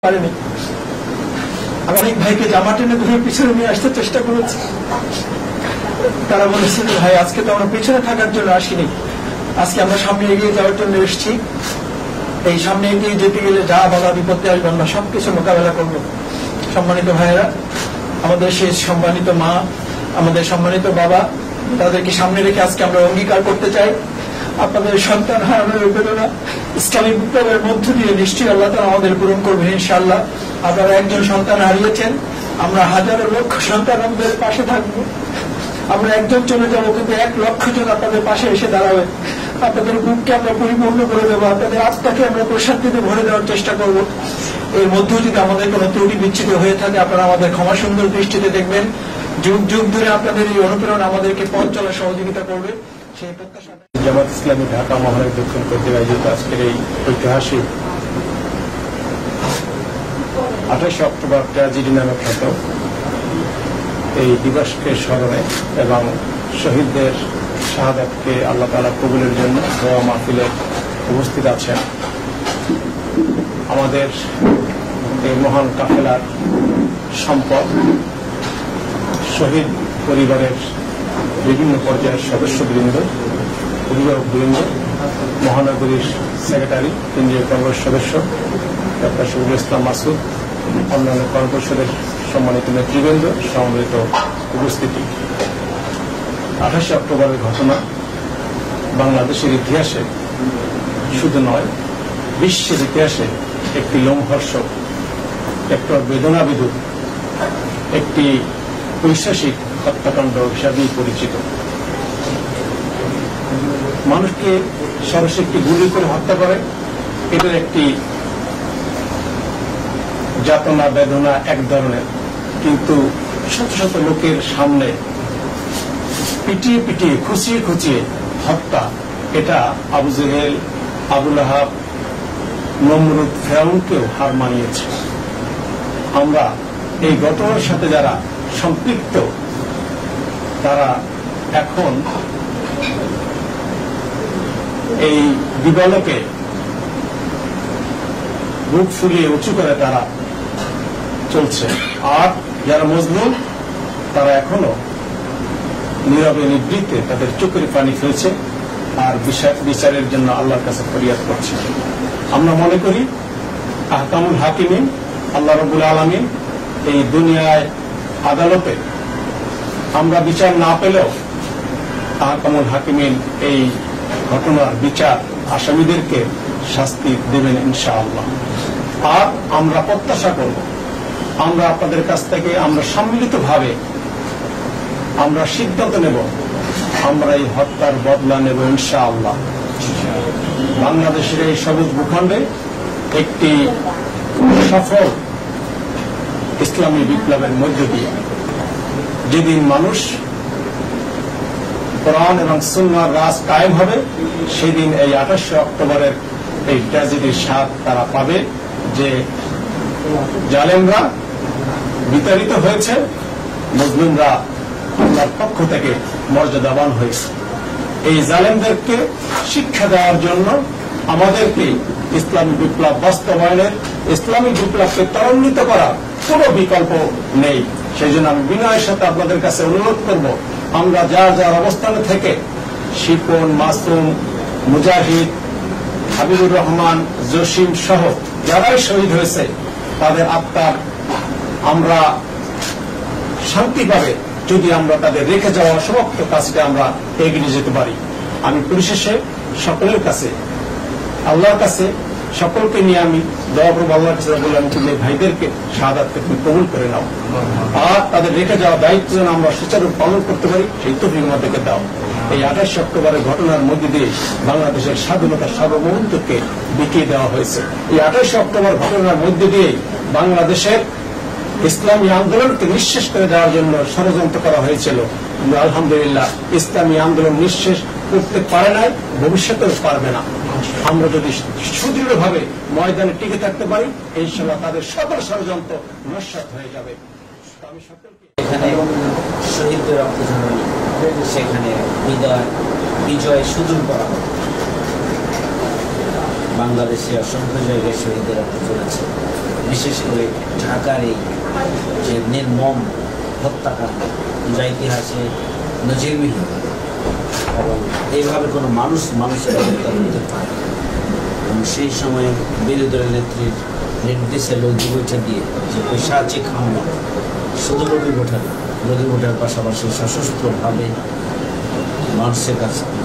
পারেনি। আমি অনেক ভাইকে জামা টেনে ধরে পিছনে নিয়ে আসতে চেষ্টা করেছি। তারা বলেছে যে ভাই আজকে তো আমরা পিছনে থাকার জন্য আসিনি, আজকে আমরা সামনে এগিয়ে যাওয়ার জন্য এসেছি। এই সামনে এগিয়ে যেতে গেলে যা বাধা বিপত্তি আসবে আমরা সবকিছু মোকাবেলা করব। সম্মানিত ভাইয়েরা, আমাদের সেই সম্মানিত মা, আমাদের সম্মানিত বাবা, তাদেরকে সামনে রেখে আজকে আমরা অঙ্গীকার করতে চাই আপনাদের সন্তান হারানোর বেদনা ইসলামিক বিপ্লবের মধ্য দিয়ে নিশ্চয়ই আল্লাহ তাআলা আমাদের পূরণ করবেন ইনশাআল্লাহ। আপনারা একজন সন্তান হারিয়েছেন, আমরা হাজারো লক্ষ সন্তান আমাদের পাশে থাকবো। আমরা একজন চলে যাবো, কিন্তু 1,00,000 জন আপনাদের পাশে এসে দাঁড়াবে। আপনাদের বুককে আমরা পরিপূর্ণ করে দেবো, আপনাদের আত্মাকে আমরা প্রশান্তিতে ভরে দেওয়ার চেষ্টা করব। এর মধ্যেও যদি আমাদের কোনো ত্রুটি বিচ্ছিন্ন হয়ে থাকে আপনারা আমাদের ক্ষমা সুন্দর দৃষ্টিতে দেখবেন। যুগ যুগ ধরে আপনাদের এই অনুপ্রেরণা আমাদেরকে পথ চলার সহযোগিতা করবে, সেই প্রত্যাশা। জামাত ইসলামী ঢাকা মহানগর দক্ষিণ কর্তৃক আয়োজিত আজকের এই ঐতিহাসিক 28 অক্টোবর ট্র্যাজেডি নামে খ্যাত এই দিবসকে স্মরণে এবং শহীদদের শাহাদাতকে আল্লাহ তাআলা কবুলের জন্য দোয়া মাহফিলে উপস্থিত আছেন আমাদের এই মহান কাফেলার সম্পদ, শহীদ পরিবারের বিভিন্ন পর্যায়ের সদস্যবৃন্দ, অভিভাবকবৃন্দ, মহানগরীর সেক্রেটারি, কেন্দ্রীয় কংগ্রেস সদস্য ডক্টর শহীদুল ইসলাম মাসুদ, অন্যান্য কর্মপরিষদের সম্মানিত নেতৃবৃন্দ, সমবেত উপস্থিতি। 28 অক্টোবরের ঘটনা বাংলাদেশের ইতিহাসে শুধু নয়, বিশ্বের ইতিহাসে একটি লোমহর্ষক, একটা বেদনাবিধুর, একটি ঐতিহাসিক হত্যাকাণ্ড হিসাবেই পরিচিত। মানুষকে সরাসরি একটি গুলি করে হত্যা করে, এটার একটি যাতনা বেদনা এক ধরনের, কিন্তু শত শত লোকের সামনে পিটিয়ে পিটিয়ে খুঁচিয়ে খুঁচিয়ে হত্যা, এটা আবু জেহেল, আবু লাহাব, নমরুদ, ফিরআউনকেও হার মানিয়েছে। আমরা এই ঘটনার সাথে যারা সম্পৃক্ত তারা এখন এই দিবালোকে বুক ফুলিয়ে উঁচু করে তারা চলছে, আর যারা মজলুম তারা এখনো নীরবে নিবৃত্তে তাদের চোখের পানি ফেলছে আর বিচারের জন্য আল্লাহর কাছে ফরিয়াদ করছে। আমরা মনে করি আহকামুল হাকিমিন আল্লাহ রাব্বুল আলামিন এই দুনিয়ায় আদালতে আমরা বিচার না পেলেও আহকামুল হাকিমিন এই ঘটনার বিচার আসামিদেরকে শাস্তি দেবেন ইনশাআল্লাহ। আর আমরা প্রত্যাশা করব, আমরা আপনাদের কাছ থেকে আমরা সম্মিলিতভাবে আমরা সিদ্ধান্ত নেব, আমরা এই হত্যার বদলা নেব ইনশাআল্লাহ। বাংলাদেশের এই সবুজ ভূখণ্ডে একটি সফল ইসলামী বিপ্লবের মধ্য দিয়ে যেদিন মানুষ কোরআন এবং সুন্নাহর রাজ কায়েম হবে, সেদিন এই 28 অক্টোবরের এই ট্র্যাজেডির স্বাদ তারা পাবে, যে জালেমরা বিতাড়িত হয়েছে, মুসলিমরা আল্লাহর পক্ষ থেকে মর্যাদাবান হয়েছে। এই জালেমদেরকে শিক্ষা দেওয়ার জন্য আমাদেরকে ইসলামী বিপ্লব বাস্তবায়নের, ইসলামী বিপ্লবকে ত্বরান্বিত করার কোনো বিকল্প নেই। সেই জন্য আমি বিনয়ের সাথে আপনাদের কাছে অনুরোধ করব, আমরা যার যার অবস্থানে থেকে শিপন, মাসুম, মুজাহিদ, হাবিবুর রহমান, জসিম সহ যারাই শহীদ হয়েছে তাদের আত্মার আমরা শান্তি পাবে যদি আমরা তাদের রেখে যাওয়া সমস্ত কাজকে আমরা এগিয়ে যেতে পারি। আমি পরিশেষে সকলের কাছে, আল্লাহর কাছে সকলকে নিয়ে আমি দোয়া করবো, আল্লাহর কাছে বললাম তুমি ভাইদেরকে শাহাদাতকে তুমি কবুল করে নাও, আর তাদের রেখে যাওয়া দায়িত্ব যেন আমরা সুচারু পালন করতে পারি সেই তৌফিক আমাদেরকে দাও। এই 28 অক্টোবরের ঘটনার মধ্যে দিয়ে বাংলাদেশের স্বাধীনতার সার্বভৌমত্বকে বিকিয়ে দেওয়া হয়েছে। এই 28 অক্টোবর ঘটনার মধ্যে দিয়ে বাংলাদেশের ইসলামী আন্দোলনকে নিঃশেষ করে দেওয়ার জন্য ষড়যন্ত্র করা হয়েছিল। আলহামদুলিল্লাহ ইসলামী আন্দোলন নিঃশেষ করতে পারে নাই, ভবিষ্যতেও পারবে না। আমরা যদি সুদৃঢ়ভাবে ময়দানে টিকে থাকতে পারি, ইনশাআল্লাহ তাদের সকল ষড়যন্ত্র নস্যাৎ হয়ে যাবে। আমি সকলকে এখানে শহীদদের রক্ত ঝরানি, সেখানে বিজয় সুদূর করা হবে। বাংলাদেশে অসংখ্য জায়গায় শহীদদের রক্ত ঝরেছে। বিশেষ করে ঢাকার এই যে নির্মম হত্যাকাণ্ড যা ইতিহাসে নজিরবিহীন, এবং এইভাবে কোনো মানুষের হত্যা করতে পারে। এবং সেই সময়ে বিরোধী দলের নেত্রীর নির্দেশে লঘু বৈঠা দিয়ে যে পৈশাচিক হামলা শুধু লঘু ভোটার পাশাপাশি সশস্ত্রভাবে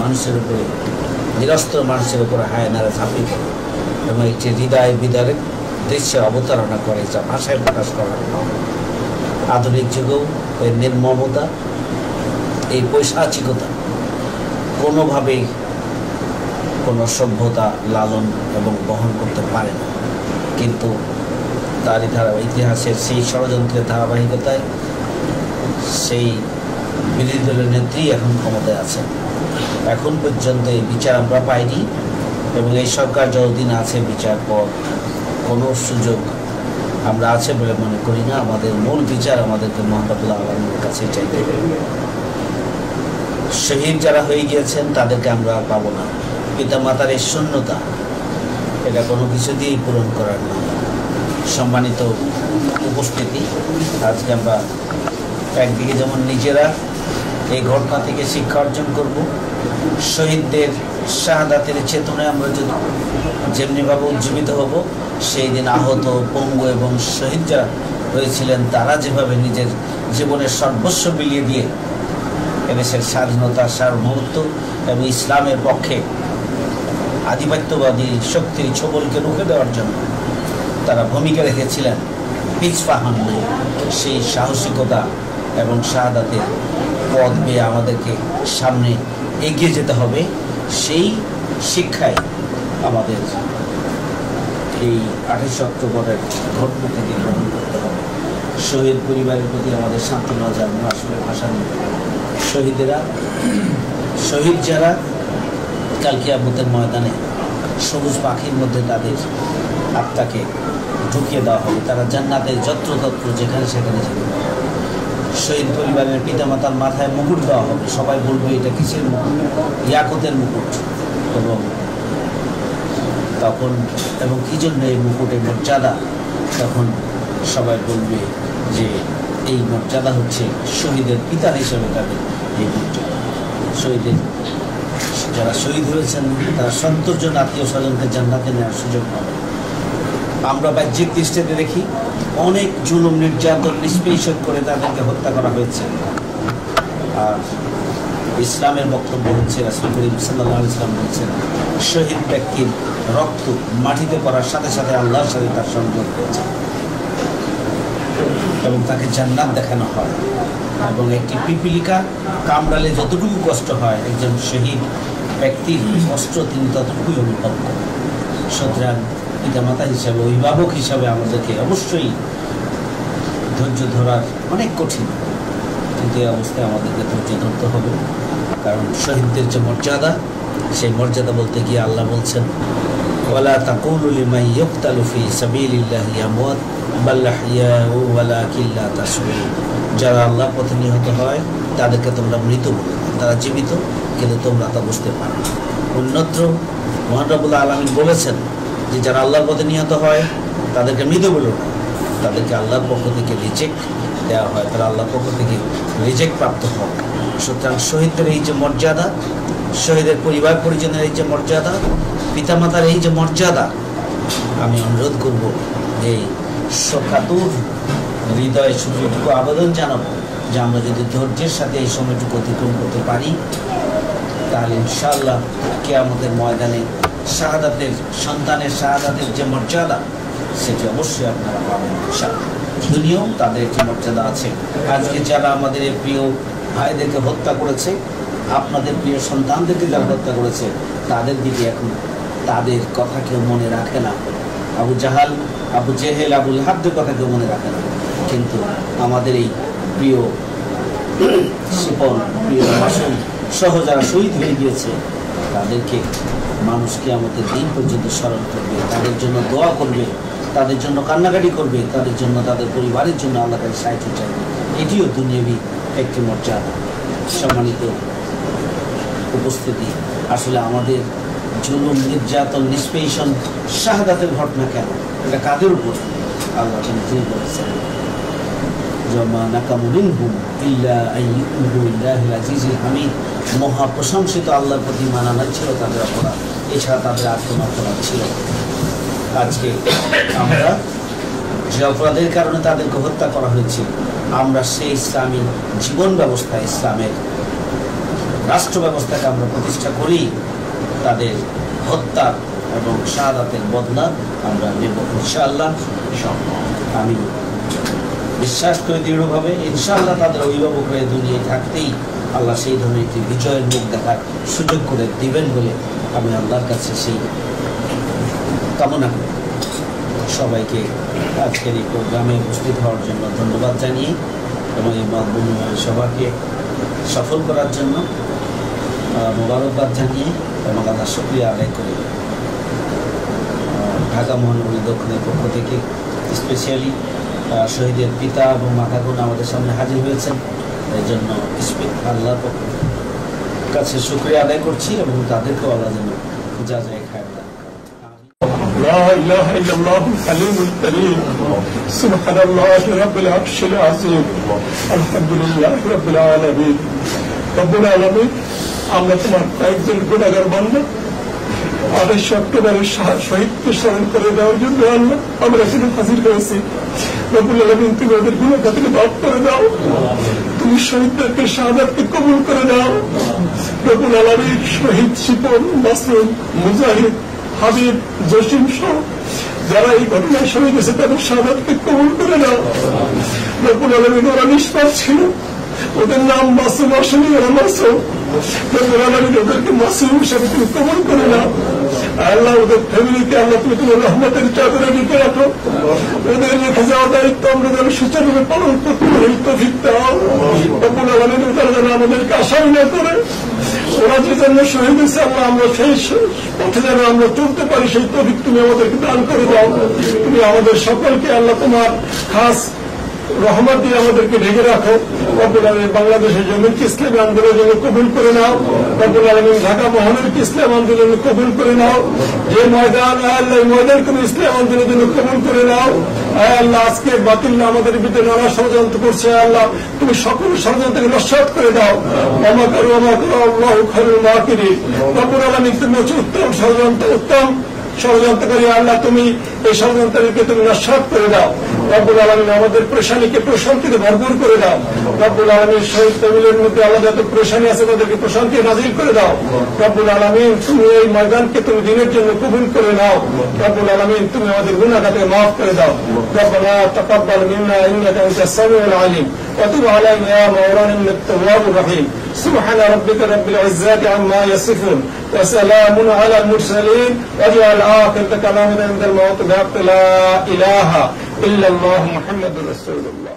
মানুষের উপরে নিরস্ত্র মানুষের উপরে হায়নারা ঝাঁপিয়ে পড়ে এবং একটি হৃদয় বিদারের দৃশ্যে অবতারণা করে, যা ভাষায় প্রকাশ করার আধুনিক যুগেও এই নির্মমতা, এই পৈশাচিকতা কোনোভাবেই কোনো সভ্যতা লালন এবং বহন করতে পারে না। কিন্তু তারই ইতিহাসের সেই ষড়যন্ত্রের ধারাবাহিকতায় সেই বিরোধী দলের নেত্রী এখন ক্ষমতায় আছেন। এখন পর্যন্ত এই বিচার আমরা পাইনি, এবং এই সরকার যতদিন আছে বিচার পর কোনো সুযোগ আমরা আছে বলে মনে করি না। আমাদের মূল বিচার আমাদেরকে মহান রব্বুল আলামিনের কাছে চাইতে হবে। শহীদ যারা হয়ে গিয়েছেন তাদেরকে আমরা আর পাবো না। পিতা মাতার এই শূন্যতা, এটা কোনো কিছু দিয়েই পূরণ করার না। সম্মানিত উপস্থিতি, আজকে আমরা একদিকে যেমন নিজেরা এই ঘটনা থেকে শিক্ষা অর্জন করব, শহীদদের শাহাদাতের চেতনায় আমরা যেমনিভাবে উজ্জীবিত হব, সেই দিন আহত, পঙ্গু এবং শহীদ যারা হয়েছিলেন তারা যেভাবে নিজের জীবনের সর্বস্ব বিলিয়ে দিয়ে এদেশের স্বাধীনতা, সার্বভৌমত্ব এবং ইসলামের পক্ষে আধিপত্যবাদী শক্তির ছোবলকে রুখে দেওয়ার জন্য তারা ভূমিকা রেখেছিলেন, পিছপা হন নাই, সেই সাহসিকতা এবং শাহাদাতের পথ বেয়ে আমাদেরকে সামনে এগিয়ে যেতে হবে। সেই শিক্ষায় আমাদের এই 28 অক্টোবরের ঘটনা থেকে গ্রহণ করতে হবে। শহীদ পরিবারের প্রতি আমাদের সান্ত্বনা জানানো আসলে ভাষা নেই। শহীদ যারা কাল কিয়ামতের ময়দানে সবুজ পাখির মধ্যে তাদের আত্মাকে ঢুকিয়ে দেওয়া হবে, তারা জান্নাতের যত্রতত্র যেখানে সেখানে যাবে। শহীদ পরিবারের পিতামাতার মাথায় মুকুট দেওয়া হবে, সবাই বলবে এটা কিসের মুকুট? ইয়াকুতের মুকুট। এবং কি জন্য এই মুকুটের মর্যাদা? তখন সবাই বলবে যে এই মর্যাদা হচ্ছে শহীদের পিতার হিসেবে তাদের এই মর্যাদা। শহীদের যারা শহীদ হয়েছেন তারা 70 জন আত্মীয় স্বজনকে জান্নাতে নেওয়ার সুযোগ পাবে। আমরা বাহ্যিক দৃষ্টিতে দেখি অনেক জুলুম, নির্যাতন, নিষ্পেষণ করে তাদেরকে হত্যা করা হয়েছে। আর ইসলামের বক্তব্য হচ্ছে, রাসূল করিম সাল্লাল্লাহু আলাইহি ওয়াসাল্লাম বলছেন, শহীদ ব্যক্তির রক্ত মাটিতে পড়ার সাথে সাথে আল্লাহর সাথে তার সংযোগ হয়েছে এবং তাকে জান্নাত দেখানো হয়। এবং একটি পিপিলিকা কামড়ালে যতটুকু কষ্ট হয়, একজন শহীদ ব্যক্তির কষ্ট তিনি ততটুকুই অনুভব করেন। সুতরাং পিতামাতা হিসাবে, অভিভাবক হিসাবে আমাদেরকে অবশ্যই ধৈর্য ধরার অনেক কঠিন, কিন্তু এই অবস্থায় আমাদেরকে ধৈর্য ধরতে হবে। কারণ শহীদদের যে মর্যাদা, সেই মর্যাদা বলতে গিয়ে আল্লাহ বলছেন, ওয়ালা তাকুলু লিমান ইউকতালু ফি সাবিলিল্লাহি আমওয়াত বাল আহইয়াউ ওয়ালাকিন লা তাশউরুন। যারা আল্লাহর পথে নিহত হয় তাদেরকে তোমরা মৃত বলো, তারা জীবিত কিন্তু তোমরা তা বুঝতে পারো না। অন্যত্র মহান রব্বুল আলামিন বলেছেন যে যারা আল্লাহর পথে নিহত হয় তাদেরকে মৃত বলো না, তাদেরকে আল্লাহর পক্ষ থেকে রিজেক্ট দেওয়া হয়, তারা আল্লাহর পক্ষ থেকে রিজেক্ট প্রাপ্ত হয়। সুতরাং শহীদদের এই যে মর্যাদা, শহীদের পরিবার পরিজনের এই যে মর্যাদা, পিতামাতার এই যে মর্যাদা, আমি অনুরোধ করব যে শোকাতুর হৃদয়ে শুধু এটুকু আবেদন জানাবো যে আমরা যদি ধৈর্যের সাথে এই সময়টুকু অতিক্রম করতে পারি, তাহলে ইনশাআল্লাহ কিয়ামতের ময়দানে শাহাদাতের সন্তানের শাহাদাতের যে মর্যাদা, সেটি অবশ্যই আপনারা পাবেন ইনশাআল্লাহ। দুনিয়াও তাদের একটি মর্যাদা আছে। আজকে যারা আমাদের এই প্রিয় ভাইদেরকে হত্যা করেছে, আপনাদের প্রিয় সন্তানদেরকে যারা হত্যা করেছে, তাদের দিকে এখন তাদের কথা কেউ মনে রাখে না। আবু জাহাল, আবু জেহেল, আবু লাহাবদের কথা কেউ মনে রাখে না, কিন্তু আমাদের এই প্রিয় শিপন, প্রিয় মাসুম সহ যারা শহীদ হয়ে গিয়েছে, তাদেরকে মানুষ কিয়ামতের দিন পর্যন্ত স্মরণ করবে, তাদের জন্য দোয়া করবে, তাদের জন্য কান্নাকাটি করবে, তাদের জন্য, তাদের পরিবারের জন্য আল্লাহর কাছে সাহায্য চাইবে। এটিও দুনিয়াবি একটি মর্যাদা। সম্মানিত উপস্থিতি, আসলে আমাদের জুলুম, নির্যাতন, নিষ্পেষণ, শাহাদাতের ঘটনা কেন? এটা কাদের উপর? আল্লাহ নিজেই বলেছেন জমা নাকামু মিনহুম ইল্লা আন ইউমিনু বিল্লাহিল আজিজিল হামিদ। মহা প্রশংসিত আল্লাহর প্রতি মানানা ছিল তাদের অপরাধ, এছাড়া তাদের আর কোনো অপরাধ ছিল। আজকে আমরা যে অপরাধের কারণে তাদেরকে হত্যা করা হয়েছে, আমরা সেই ইসলামী জীবন ব্যবস্থা, ইসলামের রাষ্ট্র ব্যবস্থাকে আমরা প্রতিষ্ঠা করি, তাদের হত্যা এবং শাহাদাতের বদলা আমরা নেব ইনশাআল্লাহ। আমি বিশ্বাস করি দৃঢ়ভাবে ইনশাআল্লাহ তাদের অভিভাবকরা দুনিয়ায় থাকতেই আল্লাহ সেই ধরনের একটি বিজয়ের মুখ দেখার সুযোগ করে দিবেন বলে আমি আল্লাহর কাছে সেই কামনা করি। সবাইকে আজকের এই প্রোগ্রামে উপস্থিত হওয়ার জন্য ধন্যবাদ জানিয়ে এবং এই মাধ্যম সভাকে সফল করার জন্য মোবারকবাদ জানিয়ে এবং আল্লাহ শুকরিয়া আদায় করে ঢাকা মহানগরী দক্ষিণের পক্ষ থেকে স্পেশালি শহীদের পিতা এবং মাতাগুণ আমাদের সামনে হাজির হয়েছেন, এই জন্য আল্লাহর কাছে শুকরিয়া আদায় করছি এবং তাদেরকেও আল্লাহ যেন যা যায় খায়। لا إله إلا الله الحليم الكريم سبحان الله رب العرش العظيم الحمد لله رب العالمين رب العالمين আমরা তোমার কয়েকজন গুণাগার বান্দা 28 অক্টোবরের শহীদকে স্মরণ করে দেওয়ার জন্য আল্লাহ আমরা এখানে হাজির হয়েছি। রব্বুল আলামিন তুমি ওদের গুনাহকে মাফ করে দাও, তুমি শহীদদেরকে শাহাদাতকে কবুল করে দাও। রব্বুল আলামিন শহীদ শিপন, মাসুম, মুজাহিদ, হাবিব, জসিম সহ যারা এই ঘটনায় শহীদ হয়েছে তাদের শাহাদাতকে কবুল করে দাও। রব্বুল আলামিন ওরা নিষ্পাপ ছিল, ওদের নাম মাসুম আসেনি, ওরা মাসুম। রব্বুল আলামিন ওদেরকে মাসুম হিসেবে তুমি কবুল করে নাও। আল্লাহ ওদের ফ্যামিলিকে আল্লাহ তুমি তোমার রহমতের চাদরে ঢেকে রাখো, ওদের রেখে যাওয়া দায়িত্ব আমরা যেন সুচারুভাবে পালন করতে পারি তৌফিক দাও। রব্বুল আলামিন ওরা যেন আমাদেরকে আশাই না করে, ওরা যে জন্য শহীদ হয়েছে আল্লাহ আমরা সেই পথে যেন আমরা চলতে পারি সেই তৌফিক তুমি আমাদেরকে দান করে দাও। তুমি আমাদের সকলকে আল্লাহ তোমার খাস রহমত দিয়ে আমাদেরকে ঢেকে রাখো। রব্বুল আলামিন বাংলাদেশের জমিকে ইসলামী আন্দোলনের জন্য কবুল করে নাও। রব্বুল আলামিন ঢাকা মহানগরীকে ইসলাম আন্দোলনে কবুল করে নাও। যে ময়দান আল্লাহ এই ময়দানকে ইসলাম আন্দোলনের জন্য কবুল করে নাও। আল্লাহ আজকে বাতিল আমাদের ভিতরে নানা ষড়যন্ত্র করছে, আল্লাহ তুমি সকল ষড়যন্ত্রকে নস্যাৎ করে দাও। ওমা করু আল্লাহু খায়রুল মাকিরিন। রব্বুল আলামিন তুমি উত্তম ষড়যন্ত্রকারী আল্লাহ তুমি এই ষড়যন্ত্রকে তুমি নস্যাৎ করে দাও। রব্বুল আলামিন আমাদের পেরেশানিকে প্রশান্তিতে ভরপুর করে দাও। রব্বুল আলামিন শহীদ ফ্যামিলির মধ্যে আল্লাহ যত পেরেশানি আছে তাদেরকে প্রশান্তি নাজিল করে দাও। রব্বুল আলামিন তুমি এই ময়দানকে তুমি দিনের জন্য কবুল করে নাও। রব্বুল আলামিন তুমি আমাদের গুনাহকে মাফ করে দাও। রব্বানা তাকাব্বাল মিন্না ইন্নাকা আনতাস সামিউল আলিম ওয়া তুব আলাইনা ইয়া মাওলানা ইন্নাকা তাওয়াবুর রহিম। سبحان ربك رب العزة عما يصفون وسلام على المرسلين واجعل آخر كلامنا عند الموت لا إله إلا الله محمد رسول الله.